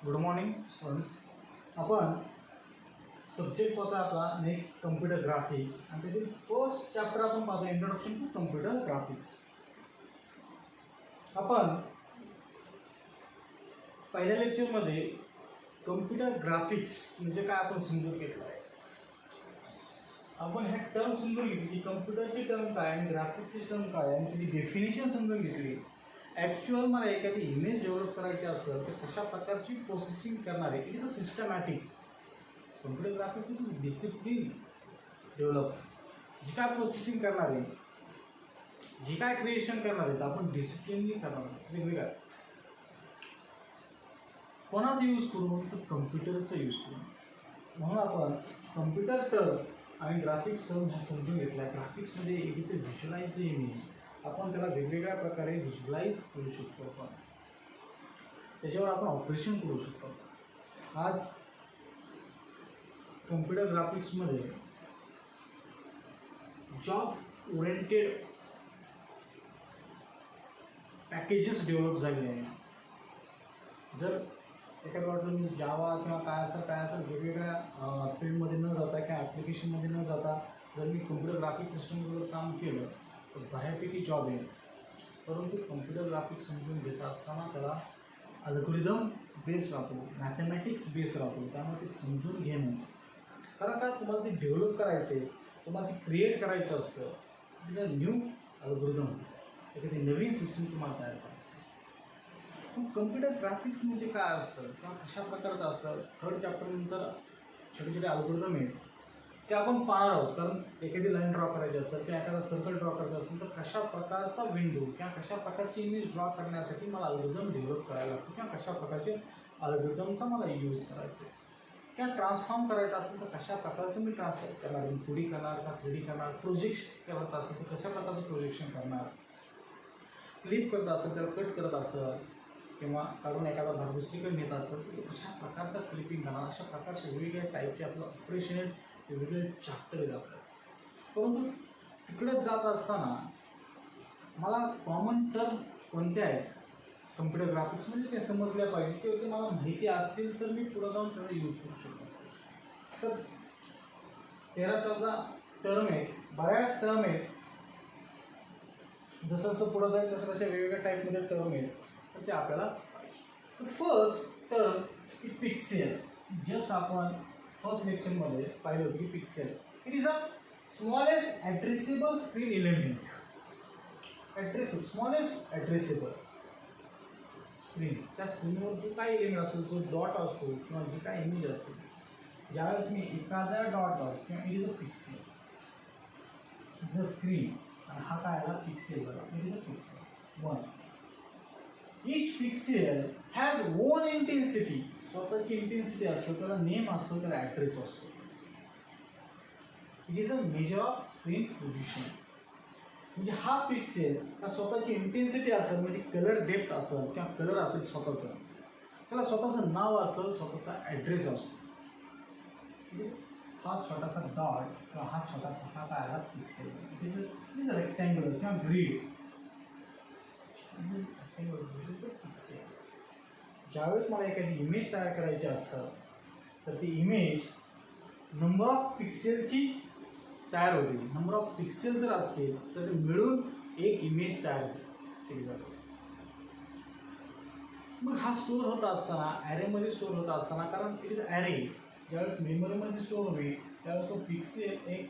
Good morning students. आपण subject पाहता आपला नेक्स्ट कम्प्युटर ग्राफिक्स आणि त्यातील फर्स्ट चॅप्टर आपण पाहतो इंट्रोडक्शन टू कम्प्युटर ग्राफिक्स. आपण पहिल्या लेक्चरमध्ये कम्प्युटर ग्राफिक्स म्हणजे काय आपण समजून घेतलं आहे. आपण ह्या टर्म समजून घेतली की कम्प्युटरची टर्म काय आणि ग्राफिक्सची टर्म काय आणि त्याची डेफिनेशन समजून घेतली. ॲक्च्युअल मला एखादी इमेज डेव्हलप करायची असेल तर कशा प्रकारची प्रोसेसिंग करणार आहे. It is a systematic. Computer graphics is discipline develop. जी काय प्रोसेसिंग करणार आहे, जी काय क्रिएशन करणार आहे, तर आपण डिसिप्लिनली करणार आहोत. वेगवेगळ्या कोणाचा यूज करून तर कम्प्युटरचा यूज करून. म्हणून आपण कम्प्युटर टर्म आणि ग्राफिक्स टर्म ह्या समजून घेतल्या. ग्राफिक्समध्ये it is a visualize the image. आपण त्याला वेगवेगळ्या प्रकारे व्हिज्युअलाइज करू शकतो. आपण त्याच्यावर आपण ऑपरेशन करू शकतो. आज कम्प्युटर ग्राफिक्समध्ये जॉब ओरिएंटेड पॅकेजेस डेव्हलप झालेले आहे. जर एखादं वाटलं मी जावा किंवा काय असं वेगवेगळ्या फील्डमध्ये न जाता किंवा ॲप्लिकेशनमध्ये न जाता जर मी कम्प्युटर ग्राफिक सिस्टमवर काम केलं तर बऱ्यापैकी जॉब आहे. परंतु कम्प्युटर ग्राफिक्स समजून घेत असताना त्याला अल्गोरिदम बेस राहतो, मॅथमॅटिक्स बेस राहतो. त्यामुळे ते समजून घेणं, कारण का तुम्हाला ते डेव्हलप करायचं आहे, तुम्हाला ते क्रिएट करायचं असतं. It is a new algorithm. एखादी नवीन सिस्टम तुम्हाला तयार करायची असते. पण कम्प्युटर ग्राफिक्स म्हणजे काय असतं किंवा कशा प्रकारचं असतं, थर्ड चॅप्टरनंतर छोटे छोटे अल्गोरिदम आहेत ते आपण पाहणार आहोत. कारण एखादी लाईन ड्रॉ करायची असेल किंवा एखादा सर्कल ड्रॉ करायचं असेल तर कशा प्रकारचा विंडो किंवा कशा प्रकारची इमेज ड्रॉ करण्यासाठी मला अल्गोरिदम डेव्हलप करायला लागतो किंवा कशा प्रकारचे अल्गोरिदमचा मला यूज करायचं आहे. किंवा ट्रान्सफॉर्म करायचं असेल तर कशा प्रकारचं मी ट्रान्सफॉर्म करणार, 2D करणार का 3D करणार, प्रोजेक्ट करत असेल तर कशा प्रकारचं प्रोजेक्शन करणार, क्लिप करत असेल त्याला कट करत असेल किंवा काढून एखादा भाग दुसरीकडे नेत असेल तर तो कशा प्रकारचा क्लिपिंग करणार. अशा प्रकारचे वेगवेगळ्या टाईपचे आपलं ऑपरेशन आहेत, वेगवेगळे चॅप्टर जातात. परंतु तिकडे जात असताना मला कॉमन टर्म कोणत्या आहेत कम्प्युटर ग्राफिक्स म्हणजे ते समजल्या पाहिजे किंवा ते मला माहिती असतील तर मी पुढे जाऊन त्याचा यूज करू शकतो. तर 13-14 टर्म आहेत, बऱ्याच टर्म आहेत. जसं जसं पुढं जाईल तसं तशा वेगवेगळ्या टाईपमध्ये टर्म आहेत तर ते आपल्याला पाहिजे. फर्स्ट टर्म की पिक्सेल. जस्ट आपण फर्स्ट लेक्चरमध्ये पाहिलं होतं की pixel it is a smallest addressable screen element. Smallest addressable screen. त्या स्क्रीनवर जो काय एलिमेंट असतो, जो डॉट असतो किंवा जी काय इमेज असते, ज्यावेळेस मी एखाद्या डॉट किंवा it is a pixel, is a screen. आणि हा काय आला पिक्सेल बघा, it is a pixel 1. Each pixel has on intensity. स्वतःची इंटेन्सिटी असतो, त्याला नेम असतो, त्याला ॲड्रेस असतो. It is a measure of screen position. म्हणजे हा पिक्सेल हा स्वतःची इंटेन्सिटी असेल म्हणजे कलर डेप्थ असेल किंवा कलर असेल स्वतःचं, त्याला स्वतःचं नाव असतं, स्वतःचा ॲड्रेस असतो. हा छोटासा डॉट किंवा हा छोटासा हा काय आला pixel. It is a rectangular किंवा ग्रीड. पिक्सेल. ज्यावेळेस मला एखादी इमेज तयार करायची असतं तर ती इमेज नंबर ऑफ पिक्सेलची तयार होते. नंबर ऑफ पिक्सेल जर असतील तर ते मिळून एक इमेज तयार होते. एक्झॅक्ट. मग हा स्टोअर होत असताना ॲरेमध्ये स्टोअर होत असताना, कारण इट इज ॲरे, ज्यावेळेस मेमरीमध्ये स्टोअर होईल त्यावेळेस तो पिक्सेल एक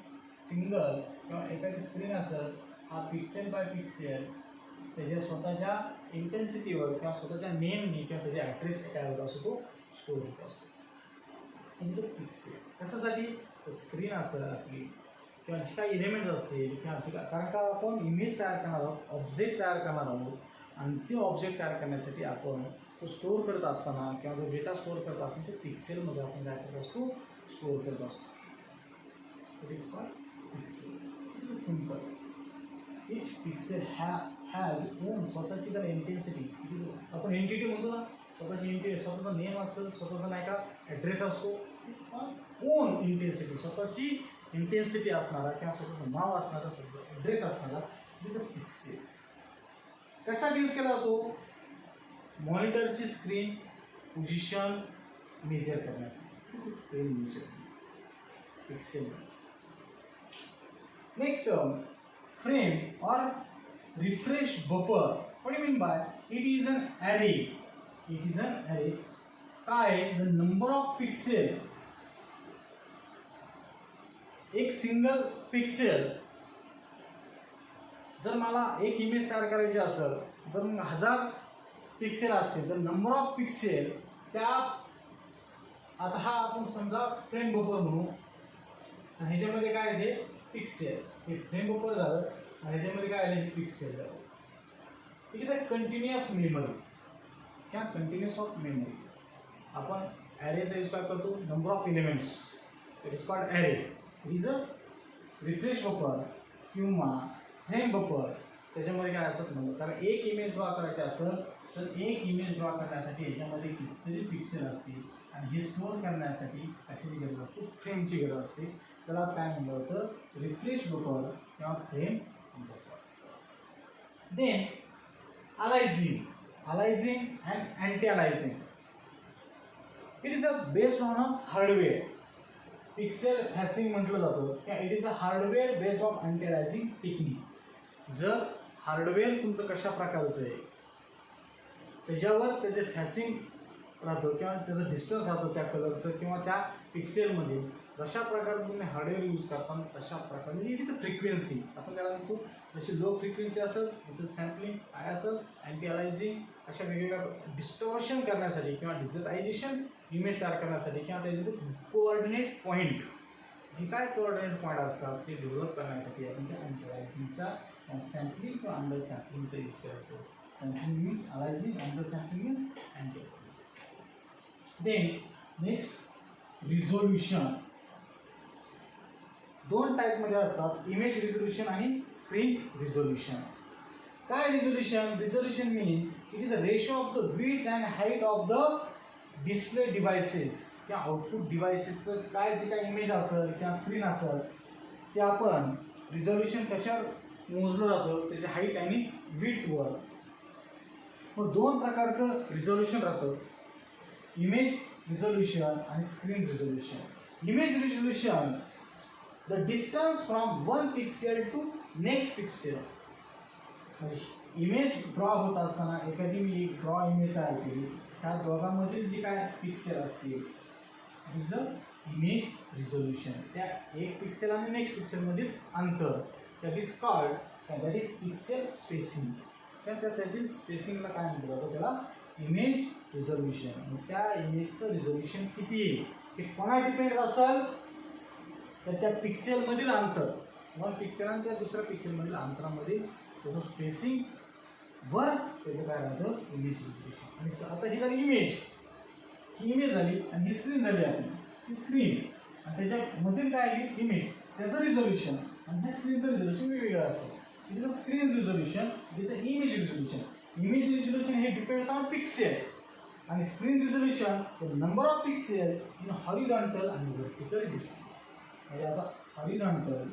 सिंगल किंवा एखादी स्क्रीन असेल, हा पिक्सेल बाय पिक्सेल त्याच्या स्वतःच्या इंटेन्सिटीवर किंवा स्वतःच्या नेमने किंवा त्याच्या ॲड्रेस काय होत असतो तो स्टोअर होत असतो. म्हणजे पिक्सेल कशासाठी स्क्रीन असेल आपली किंवा जी काही एलिमेंट असतील किंवा जी काय, कारण का आपण इमेज तयार करणार आहोत, ऑब्जेक्ट तयार करणार आहोत आणि ते ऑब्जेक्ट तयार करण्यासाठी आपण तो स्टोअर करत असताना किंवा जो डेटा स्टोअर करत असताना तो पिक्सेलमध्ये आपण काय करत असतो, स्टोअर करत असतो. It is called pixel. Simple. Each pixel has on स्वतःची जर इंटेन्सिटी. आपण एंटिटी म्हणतो ना, स्वतःची एंटिटी, स्वतःचं नेम असतं, स्वतःचा नाही का ॲड्रेस असतो. ओन इंटेन्सिटी, स्वतःची इंटेन्सिटी असणारा किंवा स्वतःचं नाव असणारा, स्वतःचा ॲड्रेस असणारा इट इज अ पिक्सेल. कसा यूज केला जातो? मॉनिटरची स्क्रीन पोझिशन मेजर करण्यासाठी screen measure pixel. Next term frame और refresh buffer. What do you mean by it is an array? It is an array. काय the number of pixel, एक single pixel. जर मला एक इमेज तयार करायची असेल तर मग 1000 पिक्सेल असतील तर नंबर ऑफ पिक्सेल त्या, आता हा आपण समजा फ्रेम बफर म्हणू आणि ह्याच्यामध्ये काय आहे पिक्सेल. हे फ्रेम बफर झालं आणि ह्याच्यामध्ये काय आले पिक्सेल झालं. It is a continuous memory. क्या कंटिन्युअस ऑफ मेमरी. आपण ॲरेचा यूज काय करतो number of elements. It is called array. It is a refresh buffer किंवा फ्रेम बफर. त्याच्यामध्ये काय असत नव्हतं कारण एक इमेज ड्रॉ करायची असेल तर एक इमेज ड्रॉ करण्यासाठी ह्याच्यामध्ये कितीतरी पिक्सेल असतील आणि हे स्टोअर करण्यासाठी कशाची गरज असते फ्रेमची गरज असते. त्यालाच काय म्हणलं होतं रिफ्रेश बफर किंवा frame buffer. Then aliasing. Aliasing and anti aliasing. It is a based on a hardware. Pixel hashing म्हटलं जातं की it is a hardware based on anti aliasing technique. जर हार्डवेअर तुमचं कशा प्रकारचं आहे त्याच्यावर त्याचे फॅसिंग राहतं किंवा त्याचं डिस्टन्स राहतं त्या कलरचं किंवा त्या पिक्सेलमध्ये. जशा प्रकारे तुम्ही हार्डवेअर यूज करता तशा प्रकारे म्हणजे इट इज अ फ्रिक्वेन्सी. आपण त्याला म्हणतो जशी लो फ्रिक्वेन्सी असेल जसं सॅम्पलिंग काय असेल अँटी अलायझिंग अशा वेगवेगळ्या डिस्टॉर्शन करण्यासाठी किंवा डिजिटायझेशन इमेज तयार करण्यासाठी किंवा त्याचे कोऑर्डिनेट पॉईंट जे काय कोऑर्डिनेट पॉईंट असतात ते डेव्हलप करण्यासाठी आपण त्या अँटी अलायझिंगचा सॅम्पलिंग किंवा अंडर सॅम्पलिंगचा यूज करतो. Sampling means aliasing, under sampling means anti aliasing. Then next resolution. दोन टाईपमध्ये असतात इमेज रिझोल्युशन आणि स्क्रीन रिझोल्युशन. काय resolution. Resolution means it is a ratio of the width and height of the display devices किंवा output डिव्हायसेसचं काय जे काय इमेज असेल किंवा स्क्रीन असेल ते आपण रिझोल्युशन कशावर मोजलं जातं त्याच्या हाईट आणि विड्थवर. मग दोन प्रकारचं रिझोल्युशन राहतं इमेज रिझोल्युशन आणि screen resolution. Image resolution the distance from one pixel to next pixel. Image draw होत असताना एखादी मी एक ड्रॉ इमेज तयार केली त्या दोघांमधील जी काय पिक्सेल असतील इज अ इमेज रिझोल्युशन. त्या एक पिक्सेल आणि नेक्स्ट पिक्सेलमधील अंतर that is called that is pixel spacing. त्यातील स्पेसिंगला काय म्हटलं जातं त्याला इमेज रिझोल्युशन. त्या इमेजचं रिझोल्युशन किती आहे ते कोणा डिपेंड असेल तर त्या पिक्सेलमधील अंतर. वन पिक्सेल आणि त्या दुसऱ्या पिक्सेलमधील अंतरामध्ये त्याचं स्पेसिंग वर त्याचं काय राहतं इमेज रिझोल्युशन. आणि आता ही झाली इमेज. ही इमेज झाली आणि ही स्क्रीन झाली आपली. ही स्क्रीन आणि त्याच्यामधील काय आहे इमेज त्याचं रिझोल्युशन आणि ह्या स्क्रीनचं रिझोल्युशन वेगवेगळं असतं. It is a screen resolution, it is a image resolution. Image resolution हे डिपेंड्स ऑन पिक्सेल आणि screen resolution the number of pixel in horizontal आणि व्हर्टिकल डिस्टन्स. म्हणजे आता हॉरिझॉन्टल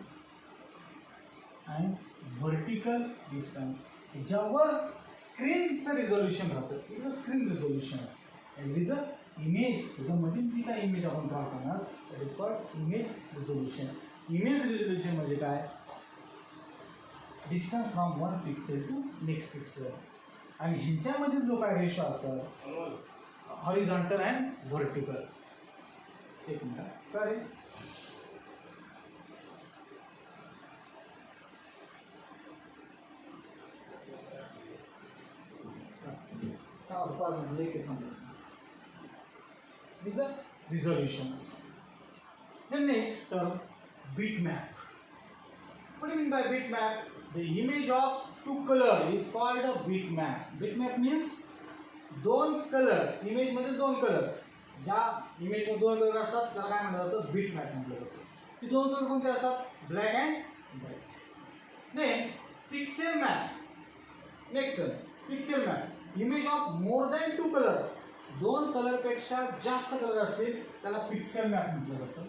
अँड व्हर्टिकल डिस्टन्स ज्यावर स्क्रीनचं रिझोल्युशन राहतं it is a screen resolution. It is a image त्याच्यामधील जी काय image आपण ड्रॉ करणार that is called image resolution. Image resolution म्हणजे काय distance from one pixel to next pixel आणि ह्यांच्यामधील जो काय रेशो असेल हॉरिझॉन्टल अँड व्हर्टिकल. एक मिनिट काय रे these are resolutions. Then next term bitmap. What do you mean by bitmap? The image of two color is called a bitmap. Bitmap means दोन colour image मध्ये दोन colour ज्या image मध्ये दोन colour असतात त्याला काय म्हणलं जातं बिटमॅप म्हटलं जातं. ती दोन कलर कोणते असतात black and white. Then pixel map. Next pixel map image of more than two colour. दोन कलरपेक्षा जास्त कलर असतील त्याला पिक्सेल मॅप म्हटलं जातं.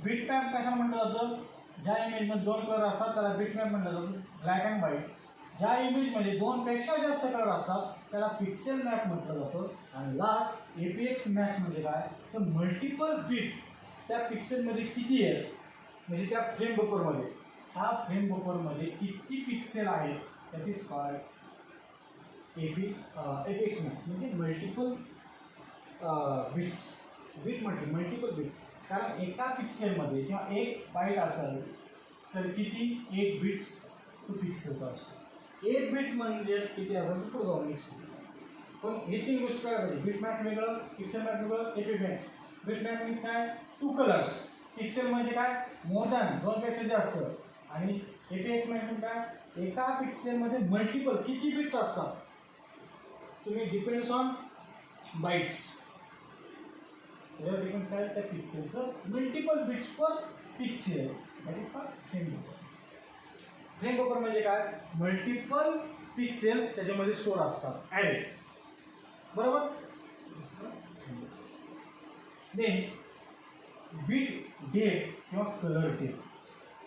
बिटमॅप कशाला म्हटलं जातं ज्या इमेजमध्ये दोन कलर असतात त्याला बिटमॅप म्हटलं जातं. ब्लॅक अँड व्हाईट ज्या इमेजमध्ये 2 पेक्षा जास्त कलर असतात त्याला पिक्सेल मॅप म्हटलं जातं. आणि लास्ट एपीएक्स मॅक्स म्हणजे काय, तर मल्टिपल बीट त्या पिक्सेलमध्ये किती आहे, म्हणजे त्या फ्रेम बफरमध्ये, ह्या फ्रेम बफरमध्ये किती पिक्सेल आहेत that is called APX max. म्हणजे मल्टिपल बिट्स, बीट म्हटले मल्टिपल बीट, कारण एका पिक्सेलमध्ये किंवा एक बाईट असेल तर किती 8 बिट्स तो पिक्सेलचा असतो. 8 बिट म्हणजेच किती असेल तर पुढे जाऊन पण हे 3 गोष्टी काय पाहिजे, बीट मॅप वेगळं, पिक्सेल मॅप वेगळं, एपी मॅक्स. बीट मॅप मीन्स काय, 2 कलर्स. पिक्सेल म्हणजे काय, मोर दॅन 2 पेक्षा जास्त. आणि एपीएक्स मॅप म्हणजे काय, एका पिक्सेलमध्ये मल्टिपल किती बिट्स असतात, तुम्ही डिपेंड्स ऑन बाईट्स. त्याच्यावर डिपेंड्स काय त्या पिक्सेलचं multiple bits per pixel that is called frame buffer. Frame buffer म्हणजे काय, मल्टिपल पिक्सेल त्याच्यामध्ये स्टोर असतात, ॲरे, बरोबर. देन बीट डेप किंवा कलर डेप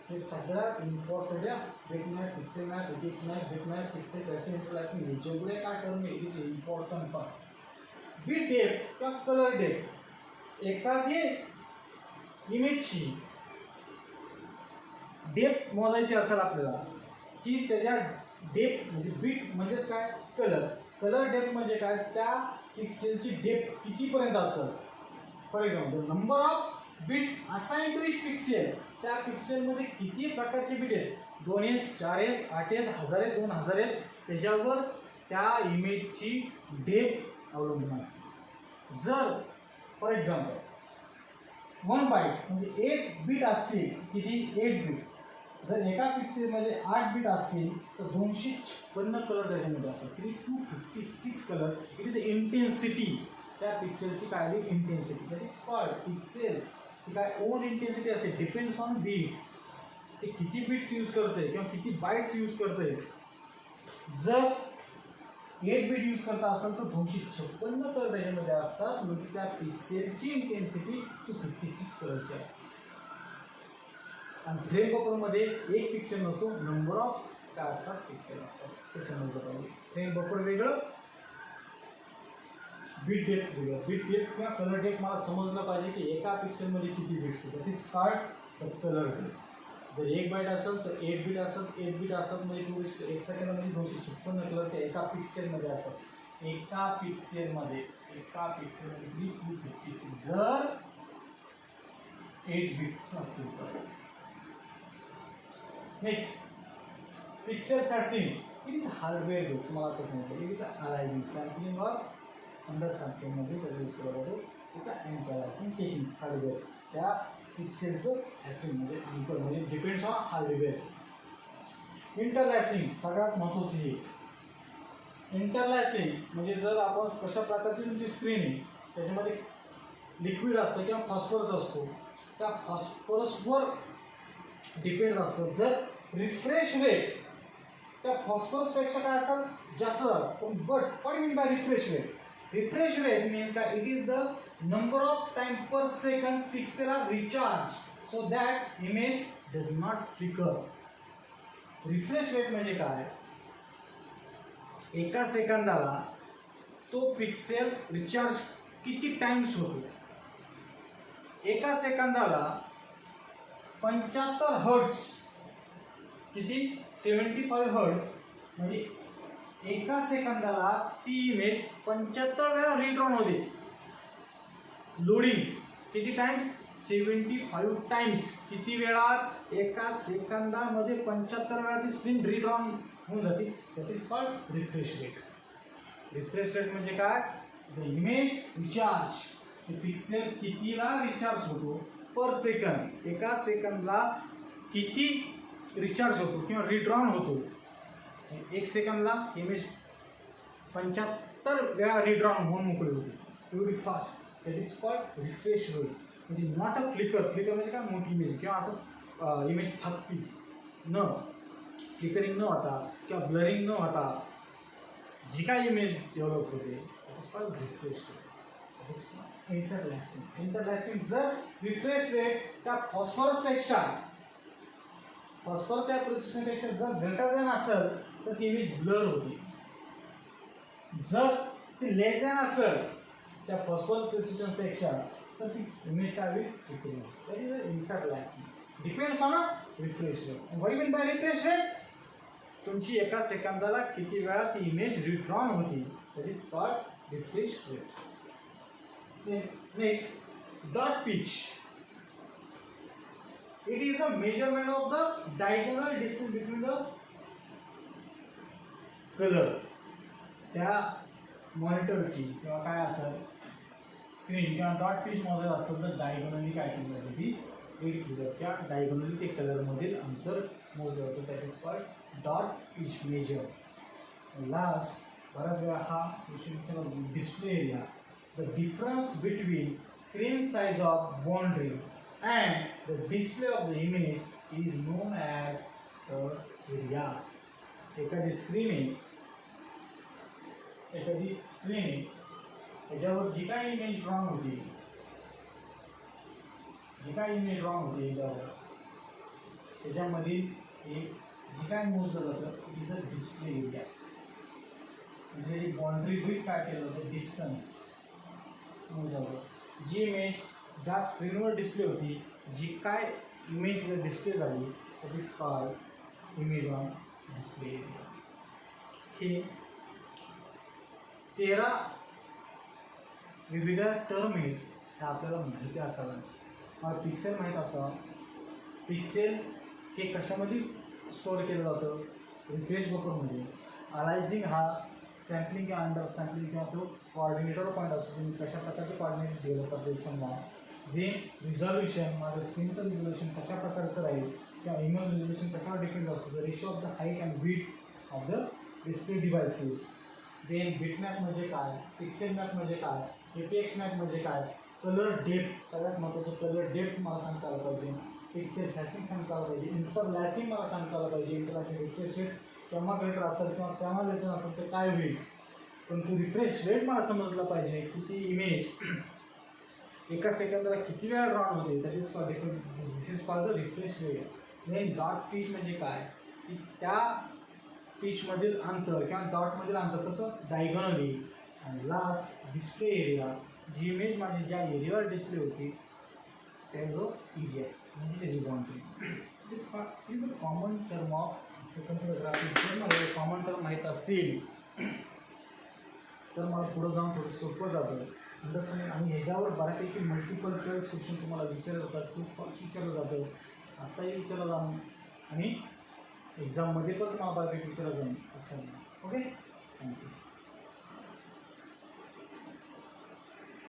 हे सगळ्यात इम्पॉर्टंट आहे. Bit map, pixel map, APX map, bit map, pixel classing, interlacing हे जेवढे काय टर्म आहे it is important part. Bit depth किंवा कलर डेप, एखादी इमेजची डेप मोजायची असेल आपल्याला की त्याच्या डेप म्हणजे बीट म्हणजेच काय, कलर. कलर डेप म्हणजे काय, त्या पिक्सेलची डेप कितीपर्यंत असेल. For example number of bit assign to each pixel, त्या पिक्सेलमध्ये किती प्रकारचे बीट आहेत, 2 आहेत, 4 आहेत, 8 आहेत, 1000 आहेत, 2000 आहेत, त्याच्यावर त्या इमेजची डेप अवलंबून असते. जर फॉर एक्झाम्पल 1 बाईट म्हणजे 1 बीट असतील, किती 8 बीट. जर एका पिक्सेलमध्ये 8 बीट असतील तर 256 कलर त्याच्यामध्ये असतात, किती 256 कलर. इट इज इंटेन्सिटी, त्या पिक्सेलची काय intensity that is called pixel. ती काय ओन इंटेन्सिटी असेल, डिपेंड्स ऑन बीट, ते किती बिट्स यूज करते किंवा किती बाईट्स यूज करते. जर 8 बीट यूज करता असेल तर 256 कलर त्याच्यामध्ये असतात, म्हणजे त्या पिक्सेलची इंटेन्सिटी 256 कलरची असते. आणि फ्रेम बफरमध्ये एक पिक्सेल नसतो, नंबर ऑफ काय असतात पिक्सेल असतात, ते समजलं पाहिजे. फ्रेम बफर वेगळं, बीट डेप्थ वेगळं. बीट डेप्थ किंवा कलर डेप्थ मला समजलं पाहिजे की एका पिक्सेलमध्ये किती बिट्स आहेत, that is called colour depth. जर 1 बाईट असेल तर 8 बीट असेल, 8 बीट असतात म्हणजे 1 सेकंदामध्ये 256 कलर ते एका पिक्सेलमध्ये असतात. एका पिक्सेलमध्ये 256 जर 8 बिट्स असतील तर. Next pixel phasing, it is hardware based. मला आता सांगितलं it is analysing, sampling or under सॅम्पलिंगमध्ये त्याचा यूज केला जातो. त्याचा अँकलायझिंग टेक्निक, हार्डवेअर त्या पिक्सेलचं फॅसिंग म्हणजे डिपेंड्स ऑन हार्डवेअर. इंटरलॅसिंग सगळ्यात महत्त्वाचं हे. इंटरलॅसिंग म्हणजे जर आपण कशा प्रकारची तुमची स्क्रीन आहे त्याच्यामध्ये लिक्विड असतं किंवा फॉस्फरस असतो, त्या फॉस्फरसवर डिपेंड असतं. जर रिफ्रेश रेट त्या फॉस्फरसपेक्षा काय असेल जास्त झालं, पण but what mean by refresh rate. Refresh rate means that it is the number of time per second pixel are recharged so that image does not flicker. Refresh rate म्हणजे काय, एका सेकंदाला तो पिक्सेल रिचार्ज किती times होतो. एका सेकंदाला 75 hertz, किती 75 हर्ट्ज म्हणजे एका सेकंदाला ती इमेज 75 वेळा रीड्रॉन होते. लोडिंग किती टाइम्स 75 टाइम्स. किती वेळा एका सेकंदामध्ये 75 वेळा ती स्क्रीन रीड्रॉन होऊन जाते. That is called refresh rate. Refresh rate म्हणजे काय, द इमेज रिचार्ज, पिक्सेल कितीला रिचार्ज होतो पर सेकंद, एका सेकंदला किती रिचार्ज होतो किंवा रीड्रॉन होतो. 1 सेकंदला इमेज 75 वेळा रीड्रॉन होऊन मोकळी होती, एवढी fast. That is called refresh rate. म्हणजे नॉट अ फ्लिकर. फ्लिकर म्हणजे काय, मोठी इमेज किंवा असं इमेज फाटती न, फ्लिकरिंग न होता किंवा ब्लरिंग न होता जी काय इमेज डेव्हलप होते that is called refresh rate. Interlacing. Interlacing जर रिफ्रेश रेट त्या फॉस्फरसपेक्षा, फॉस्फर त्या प्रेसिस्टन्सपेक्षा जर ग्रेटर दॅन असेल तर ती इमेज ब्लर होते. जर ती लेस दॅन असेल त्या फॉस्फरस प्रेसिस्टन्सपेक्षा तर ती इमेज काय होईल, इकडे. That is a interlacing. Depends on a refresh rate. What you mean by refresh rate? तुमची एका सेकंदाला किती वेळा ती इमेज रिड्रॉन होती, that is called refresh rate. Next, dot pitch. It is a measurement of the diagonal distance between the color. त्या मॉनिटरची किंवा काय असेल स्क्रीन किंवा डॉट पीच मध्ये असेल तर डायगोनली काय केली जाते, ती रीड केली जाते. त्या डायगोनली ते कलरमधील अंतर मोजलं जातं. That is called dot pitch measure. Last, बऱ्याच वेळा हा display area. The difference between screen size of boundary and the display of the image is known as the area. एखादी स्क्रीन याच्यावर जी काय इमेज ड्रॉ होती, याच्यावर त्याच्यामधील एक जी काय मोजलं जातं इज अ डिस्प्ले एरिया. म्हणजे जी बाउंड्री विथ काय केलं जातं, डिस्टन्स मोजलं जातं. जी इमेज ज्या स्क्रीनवर डिस्प्ले होती, जी काय इमेज डिस्प्ले झाली, that is called image on display area. हे 13 वेगवेगळ्या टर्म आहेत, हे आपल्याला माहिती असावं. मला पिक्सेल माहीत असावं. पिक्सेल हे कशामध्ये स्टोअर केलं जातं, रिफ्रेश बफरमध्ये. अलायझिंग हा सॅम्पलिंग किंवा अंडर सॅम्पलिंग किंवा तो कॉर्डिनेटर पॉईंट असतो, तुम्ही कशा प्रकारचे कॉर्डिनेट डेव्हलप करते समजा. देन रिझॉल्युशन, माझं स्क्रीनचं रिझॉल्युशन कशा प्रकारचं राहील किंवा इमेज रिझॉल्युशन कशावर डिपेंड असतो. The ratio of the height and width of the display devices. Then bitmap म्हणजे काय, पिक्सेल मॅप म्हणजे काय, एपीएक्स मॅप म्हणजे काय, कलर डेप्थ, सगळ्यात महत्त्वाचं कलर डेप्थ मला सांगता आलं पाहिजे, पिक्सेल फॅसिंग सांगता आलं पाहिजे, इंटरलॅसिंग मला सांगता आलं पाहिजे. इंटरलॅसिंग रिफ्रेश रेट केव्हा ग्रेटर असेल किंवा केव्हा लेटर असेल तर काय होईल, पण तो रिफ्रेश रेट मला समजला पाहिजे की ती इमेज एका सेकंदाला किती वेळा ड्रॉन होते. That is called this is called the refresh rate. Then dot pitch म्हणजे काय, की त्या पीचमधील अंतर किंवा डॉटमधील अंतर कसं डायगोनली. आणि लास्ट, डिस्प्ले एरिया, जी इमेज माझी ज्या एरियावर डिस्प्ले होती त्याचा जो एरिया म्हणजे त्याची boundary. Is a common term of कम्प्युटरग्राफी. जर मला कॉमन टर्म माहीत असतील तर मला पुढं जाऊन थोडं सोपं जातं अंडरस्टँडिंग. आणि ह्याच्यावर बऱ्यापैकी मल्टिपल चॉईस क्वेश्चन तुम्हाला विचारलं जातात, खूप फास्ट विचारलं जातं, आत्ताही विचारलं जाऊन आणि एक्झाममध्ये पण तुम्हाला बऱ्यापैकी विचारलं जाईल. अच्छा, ओके, थँक्यू.